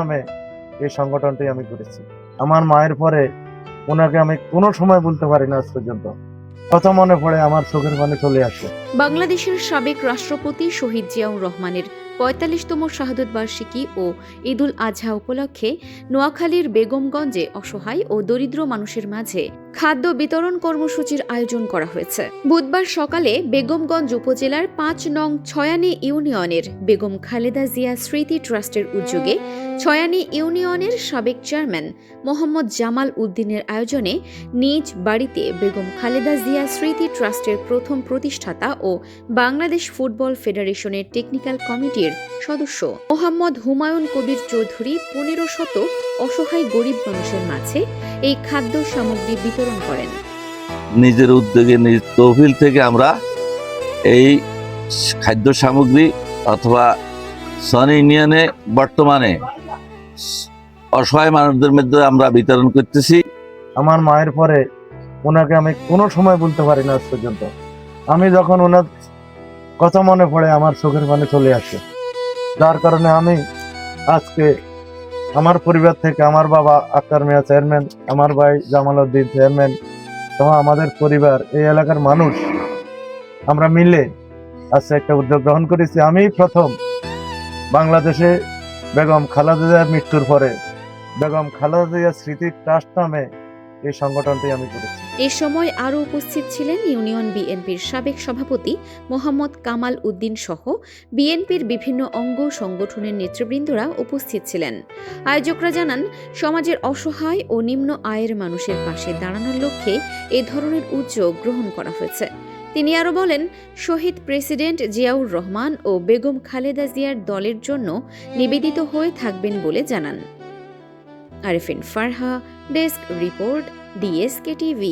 নামে এই সংগঠনটি আমি করেছি। আমার মায়ের পরে ওনাকে আমি কোনো সময় বলতে পারি না আজ পর্যন্ত। কথা মনে পড়ে আমার চোখের পানি চলে আসে। বাংলাদেশের সাবেক রাষ্ট্রপতি শহীদ জিয়াউর রহমানের ৪৫তম শাহাদত বার্ষিকী ও ঈদুল আজহা উপলক্ষে নোয়াখালীর বেগমগঞ্জে অসহায় ও দরিদ্র মানুষের মাঝে খাদ্য বিতরণ কর্মসূচির আয়োজন করা হয়েছে। বুধবার সকালে বেগমগঞ্জ উপজেলার ৫ নং ছয়ানী ইউনিয়নের বেগম খালেদা জিয়া স্মৃতি ট্রাস্টের উদ্যোগে ছয়ানী ইউনিয়নের সাবেক চেয়ারম্যান মোহাম্মদ জামাল উদ্দিনের আয়োজনে নিজ বাড়িতে বেগম খালেদা জিয়া স্মৃতি ট্রাস্টের প্রথম প্রতিষ্ঠাতা ও বাংলাদেশ ফুটবল ফেডারেশনের টেকনিক্যাল কমিটির সদস্য মোহাম্মদ হুমায়ুন কবির চৌধুরী ১৫শত অসহায় গরিব মানুষের মাঝে এই খাদ্য সামগ্রী বিতরণ করেন। নিজের উদ্যোগে নিজ তহবিল থেকে আমরা এই খাদ্য সামগ্রী অথবা সনি ইউনিয়নে বর্তমানে অসহায় মানুষদের মধ্যে আমরা বিতরণ করতেছি। আমার মায়ের পরে ওনাকে আমি কোনো সময় বলতে পারি না আজ পর্যন্ত। আমি যখন ওনার কথা মনে পড়ে আমার চোখের পানি চলে আসে, যার কারণে আমি আজকে আমার পরিবার থেকে আমার বাবা আক্তার মিয়া চেয়ারম্যান, আমার ভাই জামাল উদ্দিন চেয়ারম্যান সহ আমাদের পরিবার, এই এলাকার মানুষ আমরা মিলে আজকে একটা উদ্যোগ গ্রহণ করেছি। আমি প্রথম বাংলাদেশে বেগম খালেদা জিয়ার মৃত্যুর পরে বেগম খালেদা জিয়া স্মৃতি ট্রাস্ট নামে এই সংগঠনটি আমি করেছি। এ সময় আরও উপস্থিত ছিলেন ইউনিয়ন বিএনপির সাবেক সভাপতি মোহাম্মদ কামাল উদ্দিন সহ বিএনপির বিভিন্ন অঙ্গ সংগঠনের নেতৃবৃন্দরা উপস্থিত ছিলেন। আয়োজকরা জানান, সমাজের অসহায় ও নিম্ন আয়ের মানুষের পাশে দাঁড়ানোর লক্ষ্যে এ ধরনের উদ্যোগ গ্রহণ করা হয়েছে। তিনি আরও বলেন, শহীদ প্রেসিডেন্ট জিয়াউর রহমান ও বেগম খালেদা জিয়ার দলের জন্য নিবেদিত হয়ে থাকবেন বলে জানান। Arefin Farha, desk report, DSK TV।